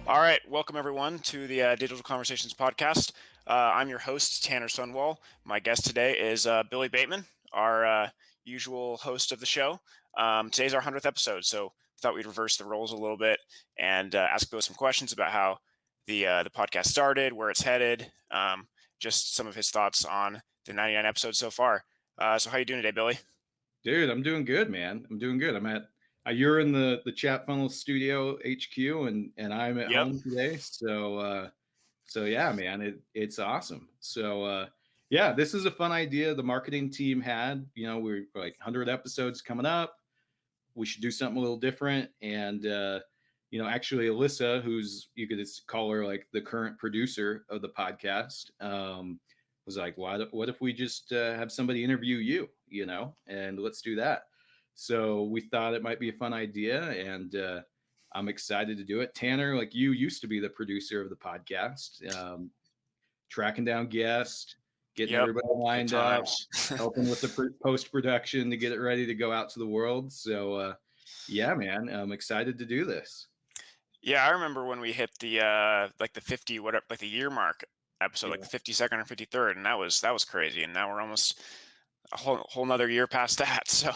All right, welcome everyone to the Digital Conversations podcast. I'm your host, Tanner Sunwall. My guest today is Billy Bateman, our usual host of the show. Today's our 100th episode, so thought we'd reverse the roles a little bit and ask Billy some questions about how the podcast started, where it's headed, just some of his thoughts on the 99 episodes so far. So how you doing today, Billy? Dude, I'm doing good, man. I'm doing good. I'm at you're in the Chat Funnel Studio HQ, and I'm at Yep. home today. So yeah, man, it's awesome. Yeah, this is a fun idea the marketing team had. We're like 100 episodes coming up. We should do something a little different. And actually, Alyssa, who's, you could just call her like the current producer of the podcast, was like, what if we just have somebody interview you, and let's do that. So we thought it might be a fun idea, and I'm excited to do it. Tanner, like, you used to be the producer of the podcast, tracking down guests, getting Yep. everybody Good lined up, times. helping with the post production to get it ready to go out to the world. Yeah, man, I'm excited to do this. Yeah, I remember when we hit the like the 50 whatever, like the year mark episode, like Yeah. the 52nd or 53rd, and that was crazy. And now we're almost a whole nother year past that. So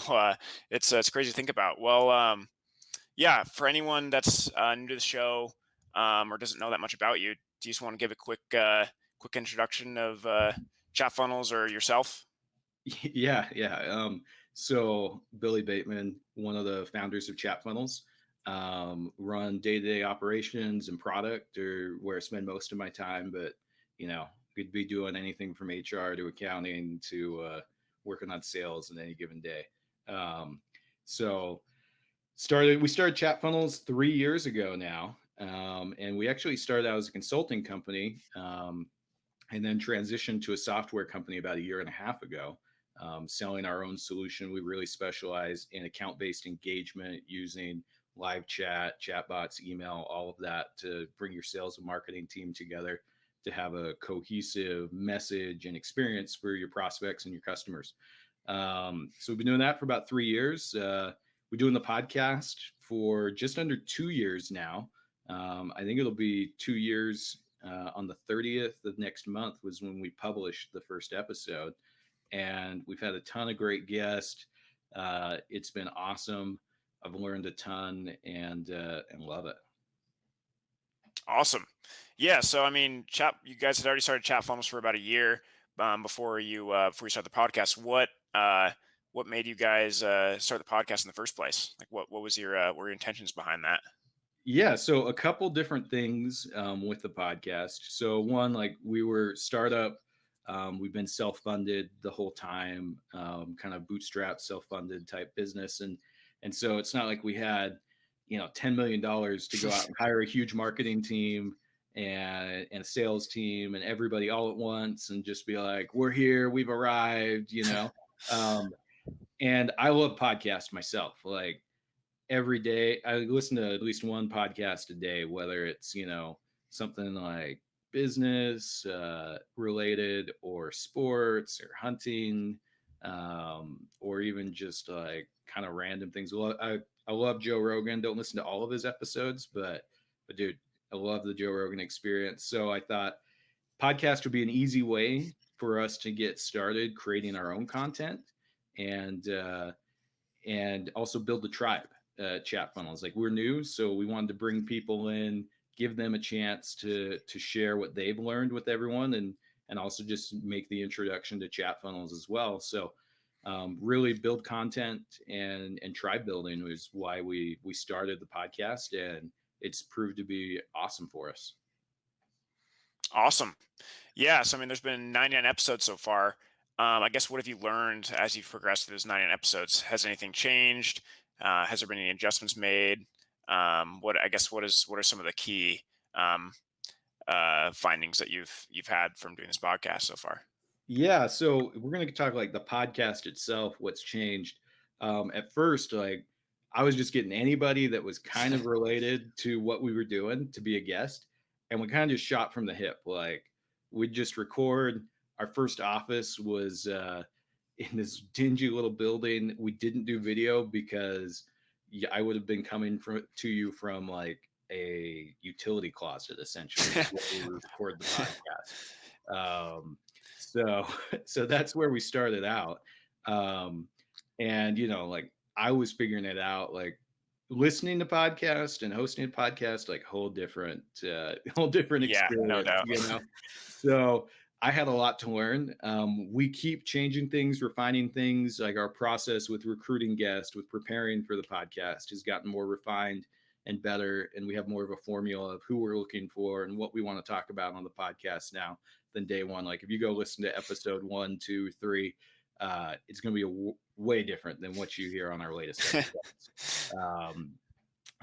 it's crazy to think about. Well, yeah, for anyone that's new to the show or doesn't know that much about you, do you just want to give a quick introduction of chat funnels or yourself? Yeah. So Billy Bateman, one of the founders of Chat Funnels, run day-to-day operations and product, or where I spend most of my time. But could be doing anything from HR to accounting to working on sales in any given day. Um, so we started Chat Funnels 3 years ago now, and we actually started out as a consulting company. And then transitioned to a software company about a year and a half ago, selling our own solution. We really specialize in account-based engagement using live chat, chatbots, email, all of that to bring your sales and marketing team together to have a cohesive message and experience for your prospects and your customers. So we've been doing that for about 3 years. We're doing the podcast for just under 2 years now. I think it'll be 2 years on the 30th of next month was when we published the first episode, and we've had a ton of great guests. It's been awesome. I've learned a ton and love it. Awesome. Yeah. So I mean, chat. You guys had already started chat funnels for about a year before you started the podcast. What made you guys start the podcast in the first place? Like, what was what were your intentions behind that? Yeah, so a couple different things with the podcast. So one, like, we were startup. We've been self-funded the whole time, kind of bootstrap, self-funded type business, and so it's not like we had, $10 million to go out and hire a huge marketing team and a sales team and everybody all at once and just be like, we're here, we've arrived. Um, and I love podcasts myself. Like, every day I listen to at least one podcast a day, whether it's something like business related or sports or hunting, or even just like kind of random things. I love Joe Rogan. Don't listen to all of his episodes, but dude, I love the Joe Rogan experience. So I thought podcast would be an easy way for us to get started creating our own content, and also build the tribe. Chat funnels, like, we're new, so we wanted to bring people in, give them a chance to share what they've learned with everyone, and also just make the introduction to chat funnels as well. So really build content, and tribe building was why we started the podcast, and it's proved to be awesome for us. Awesome. Yeah. So I mean, there's been 99 episodes so far. I guess what have you learned as you've progressed through those 99 episodes? Has anything changed? Has there been any adjustments made? What are some of the key um, findings that you've had from doing this podcast so far? Yeah, so we're going to talk like the podcast itself, what's changed. At first, like, I was just getting anybody that was kind of related to what we were doing to be a guest, and we kind of just shot from the hip. Like, we'd just record. Our first office was in this dingy little building. We didn't do video because I would have been coming to you from like a utility closet essentially is where we record the podcast. Um, so so that's where we started out. Um, and like I was figuring it out, like listening to podcast and hosting a podcast, like whole different Yeah, no experience, doubt. So I had a lot to learn. We keep changing things, refining things. Like our process with recruiting guests, with preparing for the podcast, has gotten more refined and better, and we have more of a formula of who we're looking for and what we want to talk about on the podcast now than day one. Like if you go listen to episode 1, 2, 3, it's going to be way different than what you hear on our latest episodes. Um,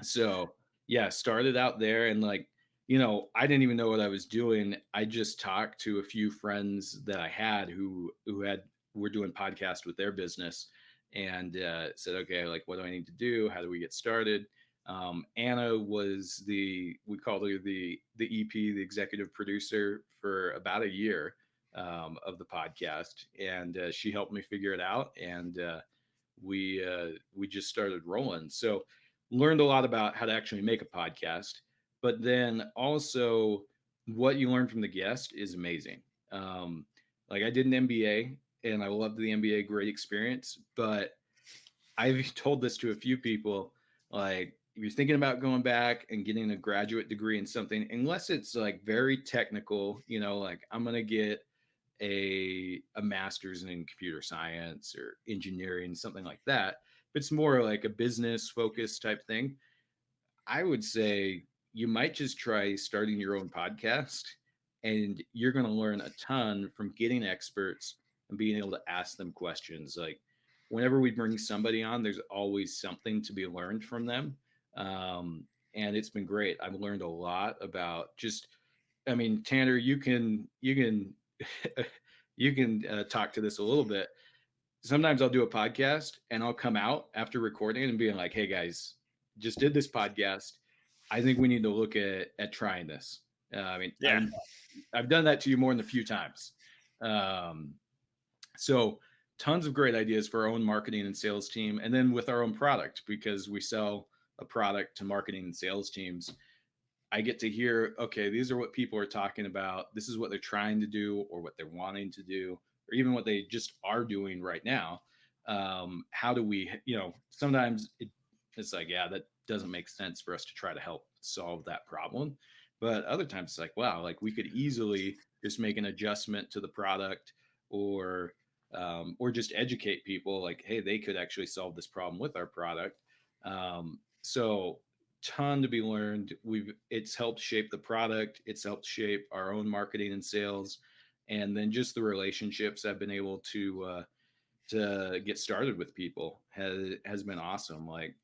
so yeah, started out there, and like, I didn't even know what I was doing. I just talked to a few friends that I had who were doing podcasts with their business, and said, okay, like, what do I need to do? How do we get started? Anna was we called her the EP, the executive producer, for about a year of the podcast, and she helped me figure it out, and we just started rolling. So learned a lot about how to actually make a podcast, but then also what you learn from the guest is amazing. Like I did an MBA and I loved the MBA, great experience, but I've told this to a few people, like if you're thinking about going back and getting a graduate degree in something, unless it's like very technical, like I'm gonna get a master's in computer science or engineering, something like that. If it's more like a business focused type thing, I would say you might just try starting your own podcast, and you're going to learn a ton from getting experts and being able to ask them questions. Like whenever we bring somebody on, there's always something to be learned from them. And it's been great. I've learned a lot about just, I mean, Tanner, you can you can talk to this a little bit. Sometimes I'll do a podcast and I'll come out after recording and being like, "Hey guys, just did this podcast. I think we need to look at trying this." I mean, Yeah. I've done that to you more than a few times. Um, so tons of great ideas for our own marketing and sales team, and then with our own product because we sell a product to marketing and sales teams. I get to hear, okay, these are what people are talking about. This is what they're trying to do or what they're wanting to do, or even what they just are doing right now. How do we, sometimes it's like, yeah, that doesn't make sense for us to try to help solve that problem. But other times it's like, wow, like we could easily just make an adjustment to the product or just educate people like, hey, they could actually solve this problem with our product. So ton to be learned. It's helped shape the product. It's helped shape our own marketing and sales, and then just the relationships I've been able to get started with people has been awesome. Like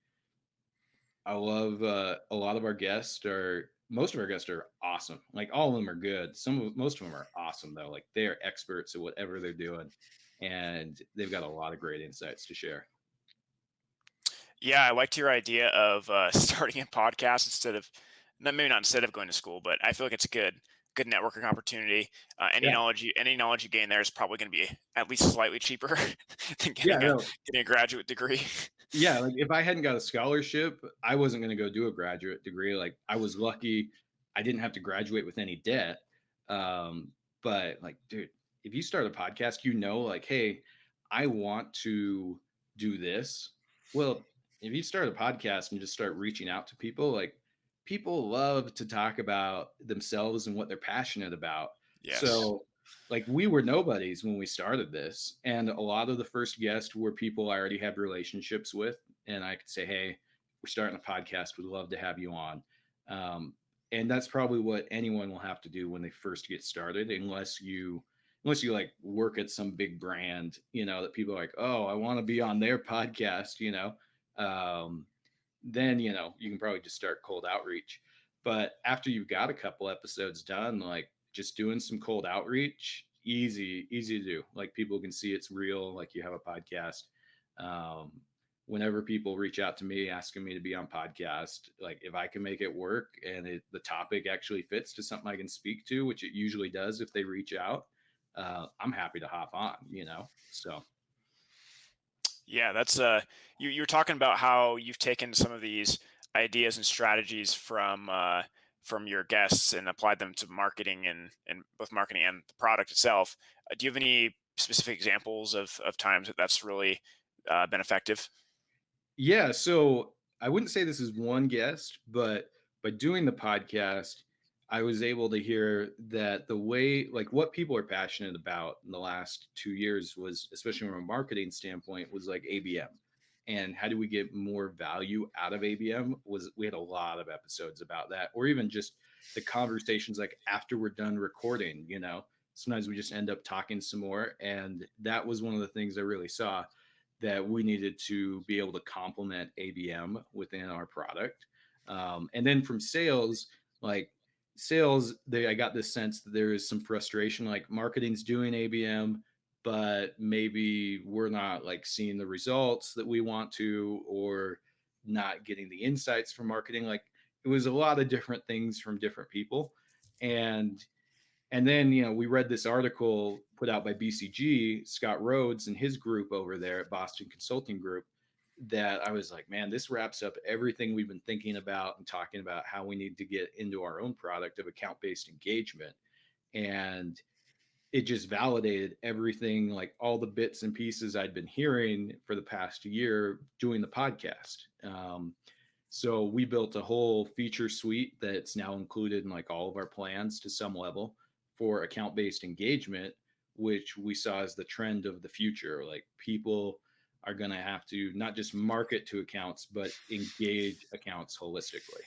I love a lot of our guests are most of our guests are awesome. Like all of them are good. Most of them are awesome though. Like they are experts at whatever they're doing, and they've got a lot of great insights to share. Yeah, I liked your idea of starting a podcast instead of, maybe not instead of going to school, but I feel like it's a good networking opportunity. Yeah, Any knowledge you gain there is probably going to be at least slightly cheaper than yeah, no, getting a graduate degree. yeah, like if I hadn't got a scholarship, I wasn't going to go do a graduate degree. Like I was lucky I didn't have to graduate with any debt. Um, but like, dude, if you start a podcast, like, hey, I want to do this. Well, if you start a podcast and just start reaching out to people, like people love to talk about themselves and what they're passionate about. Yes. So like we were nobodies when we started this, and a lot of the first guests were people I already had relationships with, and I could say, hey, we're starting a podcast, we'd love to have you on. um, and that's probably what anyone will have to do when they first get started, unless you like work at some big brand, that people are like, oh, I want to be on their podcast, um, then you can probably just start cold outreach. But after you've got a couple episodes done, like just doing some cold outreach, easy to do. Like people can see it's real, like you have a podcast. um, Whenever people reach out to me asking me to be on podcast, like if I can make it work and the topic actually fits to something I can speak to, which it usually does if they reach out, I'm happy to hop on, so Yeah, that's you were talking about how you've taken some of these ideas and strategies from your guests and applied them to marketing and both marketing and the product itself. Do you have any specific examples of times that that's really been effective? Yeah, so I wouldn't say this is one guest, but by doing the podcast, I was able to hear that the way, like, what people are passionate about in the last 2 years was, especially from a marketing standpoint, was like ABM. And how do we get more value out of ABM? Was we had a lot of episodes about that, or even just the conversations like after we're done recording, sometimes we just end up talking some more. And that was one of the things I really saw that we needed to be able to complement ABM within our product. And then from sales, like I got this sense that there is some frustration, like marketing's doing ABM, but maybe we're not like seeing the results that we want to, or not getting the insights from marketing. Like it was a lot of different things from different people. And and then, we read this article put out by BCG, Scott Rhodes and his group over there at Boston Consulting Group, that I was like, man, this wraps up everything we've been thinking about and talking about how we need to get into our own product of account based engagement. And it just validated everything, like all the bits and pieces I'd been hearing for the past year doing the podcast. So we built a whole feature suite that's now included in like all of our plans to some level for account based engagement, which we saw as the trend of the future. Like people are going to have to not just market to accounts, but engage accounts holistically.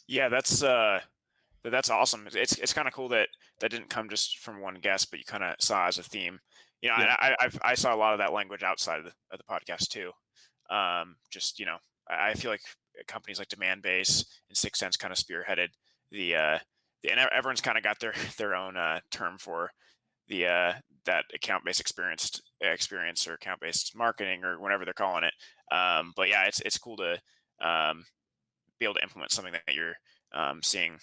Yeah, that's awesome. It's kind of cool that that didn't come just from one guest, but you kind of saw as a theme. Yeah. I saw a lot of that language outside of the podcast too. Just I feel like companies like Demand Base and Six Sense kind of spearheaded the and everyone's kind of got their their own term for the that account based experience or account based marketing or whatever they're calling it. But yeah, it's cool to um, be able to implement something that you're seeing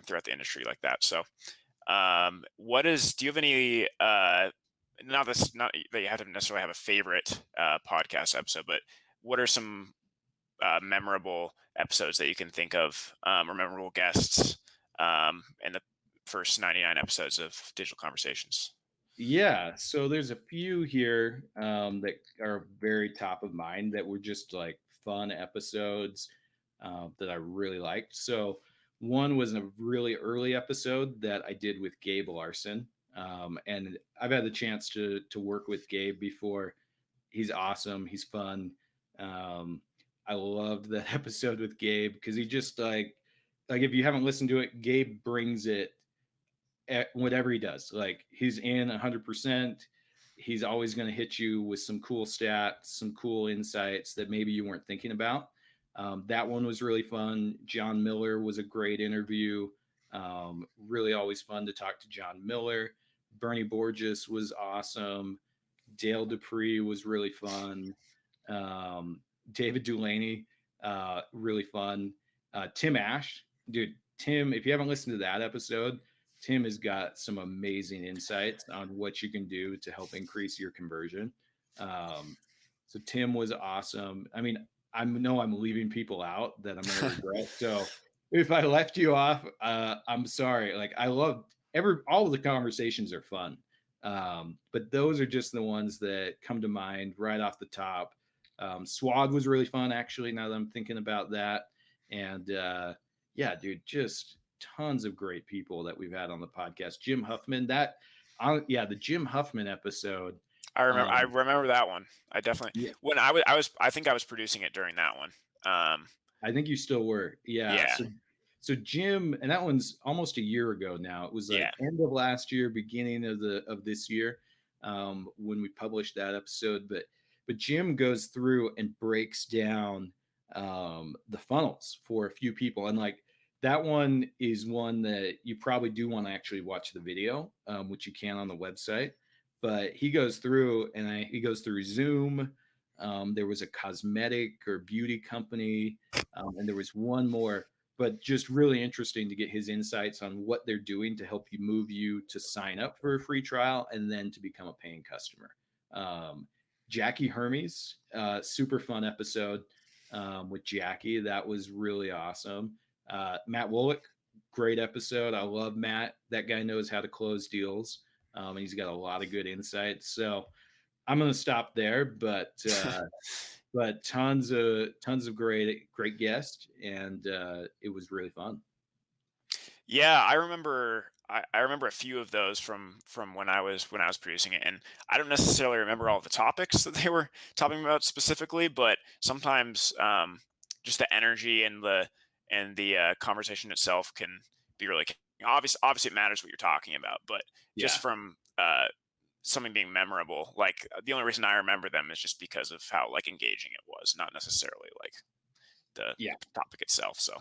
throughout the industry like that. So, what is? Do you have any? Not that you have to necessarily have a favorite podcast episode, but what are some memorable episodes that you can think of, or memorable guests in the first 99 episodes of Digital Conversations? Yeah, so there's a few here that are very top of mind that were just like fun episodes that I really liked. So one was a really early episode that I did with Gabe Larson, and I've had the chance to work with Gabe before. He's awesome. He's fun. Um, I loved that episode with Gabe because he just like if you haven't listened to it, Gabe brings it at whatever he does. Like he's in 100%. He's always going to hit you with some cool stats, some cool insights that maybe you weren't thinking about. That one was really fun. John Miller was a great interview. Really always fun to talk to John Miller. Bernie Borges was awesome. Dale Dupree was really fun. Um, David Dulaney, really fun. Tim Ash, dude. Tim, if you haven't listened to that episode, Tim has got some amazing insights on what you can do to help increase your conversion. Um, so Tim was awesome. I mean, I know I'm leaving people out that I'm going to regret. So if I left you off, I'm sorry. Like I loved all of the conversations are fun. But those are just the ones that come to mind right off the top. Swag was really fun, actually, now that I'm thinking about that. And yeah, dude, just tons of great people that we've had on the podcast. Jim Huffman, yeah, the Jim Huffman episode. I Um, remember that one. I definitely yeah, when I think I was producing it during that one. I think you still were. Yeah. Yeah, So Jim, and that one's almost a year ago now. It was yeah. like end of last year, beginning of this year, when we published that episode. But Jim goes through and breaks down the funnels for a few people, and like that one is one that you probably do want to actually watch the video, which you can on the website. But he goes through and he goes through Zoom. There was a cosmetic or beauty company, and there was one more, but just really interesting to get his insights on what they're doing to help you move you to sign up for a free trial and then to become a paying customer. Um, Jackie Hermes, super fun episode. with Jackie. That was really awesome. Matt Wollick, great episode. I love Matt. That guy knows how to close deals. And he's got a lot of good insights. So I'm going to stop there, but tons of great guests, and it was really fun. Yeah, I remember. I remember a few of those from when I was producing it, and I don't necessarily remember all the topics that they were talking about specifically, but sometimes just the energy and the conversation itself can be really obviously it matters what you're talking about, but just Yeah, from something being memorable, like the only reason I remember them is just because of how like engaging it was, not necessarily like yeah. the topic itself. So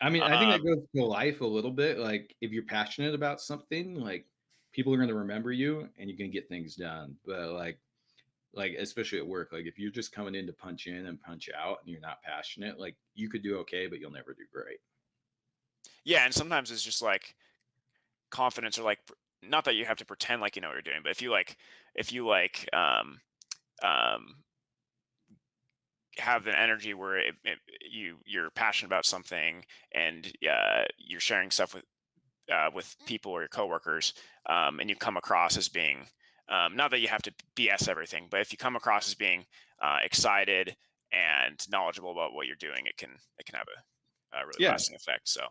I mean, I think that um, goes to life a little bit. Like, if you're passionate about something, like people are going to remember you, and you're going to get things done. But like especially at work, like if you're just coming in to punch in and punch out, and you're not passionate, like you could do okay, but you'll never do great. yeah, and sometimes it's just like confidence or like not that you have to pretend like you know what you're doing, but if you um have an energy where you're passionate about something and you're sharing stuff with people or your coworkers, and you come across as being not that you have to BS everything, but if you come across as being excited and knowledgeable about what you're doing, it can have a really Yeah, lasting effect. So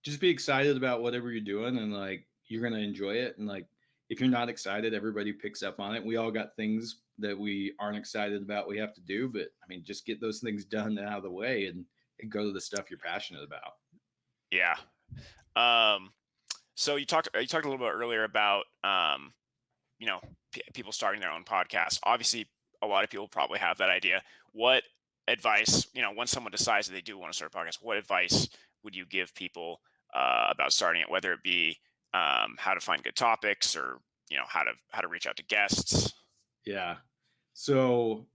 just be excited about whatever you're doing, and like you're going to enjoy it. And like if you're not excited, everybody picks up on it. We all got things that we aren't excited about we have to do, but I mean, just get those things done out of the way, and go to the stuff you're passionate about. yeah. Um, so you talked a little bit earlier about people starting their own podcast. Obviously, a lot of people probably have that idea. What advice, when someone decides that they do want to start a podcast, what advice would you give people about starting it? Whether it be how to find good topics, or how to reach out to guests. Yeah. So,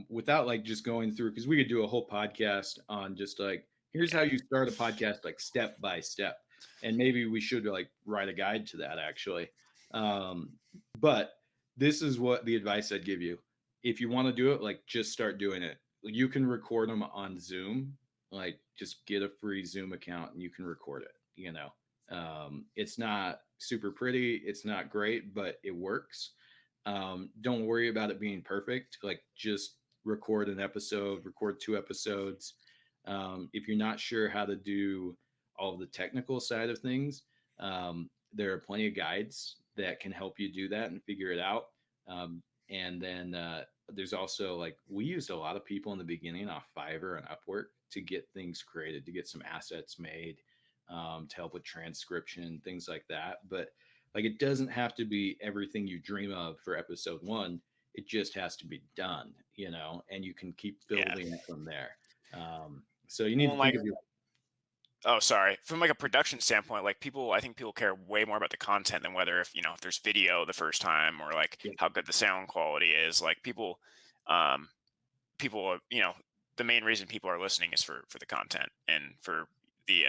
without like just going through, because we could do a whole podcast on just like, here's how Yeah, you start a podcast, like step by step. And maybe we should like write a guide to that actually. Um, but this is what the advice I'd give you. If you want to do it, like just start doing it. You can record them on Zoom, like just get a free Zoom account and you can record it. It's not super pretty, it's not great, but it works. Don't worry about it being perfect. Like just record an episode, record 2 episodes. If you're not sure how to do all of the technical side of things, there are plenty of guides that can help you do that and figure it out. And then there's also like we used a lot of people in the beginning off Fiverr and Upwork to get things created, to get some assets made, to help with transcription, things like that. But like it doesn't have to be everything you dream of for episode one. It just has to be done, and you can keep yeah. building it from there. So you need Well, to and think like, of your oh, sorry. From like a production standpoint, like I think people care way more about the content than whether if there's video the first time, or like yeah, how good the sound quality is. Like um, people, the main reason people are listening is for the content and for the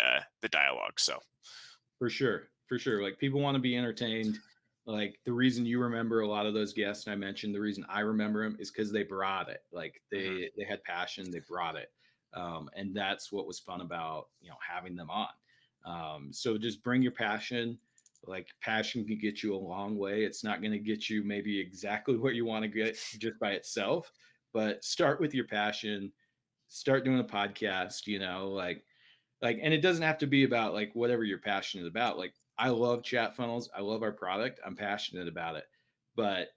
dialogue. So for sure, for sure. Like people want to be entertained. Like the reason you remember a lot of those guests I mentioned, the reason I remember them is because they brought it. Like mhm. they had passion, they brought it, and that's what was fun about having them on. So just bring your passion. Like passion can get you a long way. It's not going to get you maybe exactly where you want to get just by itself, but start with your passion. Start doing a podcast. And it doesn't have to be about like whatever you're passionate about. Like I love chat funnels, I love our product, I'm passionate about it, but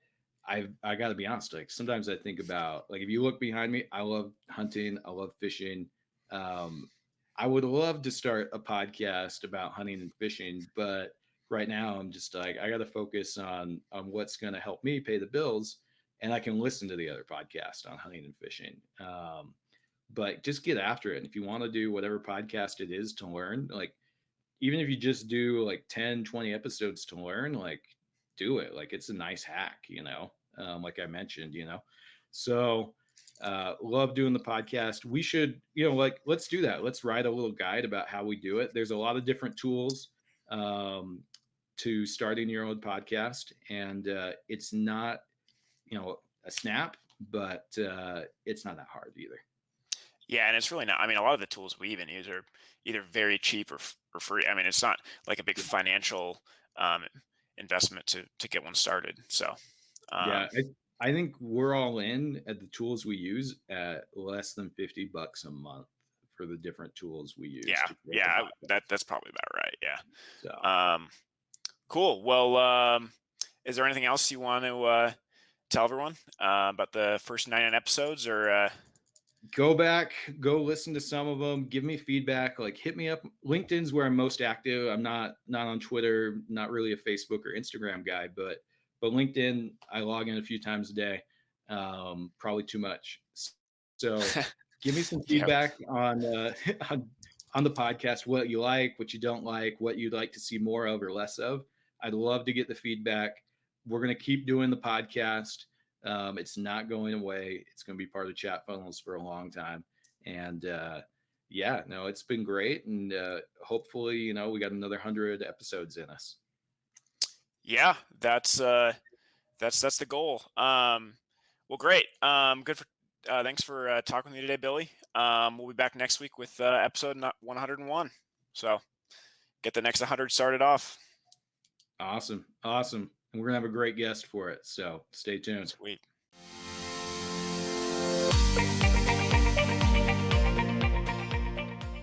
I got to be honest, like sometimes I think about, like, if you look behind me, I love hunting, I love fishing. um I would love to start a podcast about hunting and fishing, but right now I'm just like I got to focus on what's going to help me pay the bills, and I can listen to the other podcast on hunting and fishing. But just get after it. And if you want to do whatever podcast it is to learn, like even if you just do like 10, 20 episodes to learn, like do it. Like it's a nice hack, like I mentioned. So love doing the podcast. We should, like let's do that. Let's write a little guide about how we do it. There's a lot of different tools um, to starting your own podcast, and it's not, a snap, but it's not that hard either. Yeah, and it's really not. I mean, a lot of the tools we even use are either very cheap or free. I mean, it's not like a big Yeah. financial um, investment to get one started. So, Yeah, um, I think we're all in at the tools we use at less than $50 a month for the different tools we use yeah, to create the yeah, that's podcast. probably about right. Yeah. So Cool. Well, is there anything else you want to tell everyone about the first 99 episodes? Or go back, go listen to some of them, give me feedback, like hit me up. LinkedIn's where I'm most active. I'm not on Twitter, not really a Facebook or Instagram guy, but LinkedIn, I log in a few times a day. Probably too much. So give me some yeah, feedback on on on the podcast, what you like, what you don't like, what you'd like to see more of or less of. I'd love to get the feedback. We're gonna keep doing the podcast. It's not going away. It's going to be part of chat funnels for a long time. And yeah, no, it's been great. And hopefully, we got another 100 episodes in us. yeah, that's the goal. Well, great. Good for. Thanks for talking with me today, Billy. We'll be back next week with episode 101. So get the next 100 started off. Awesome. Awesome. And we're going to have a great guest for it. So stay tuned. Sweet.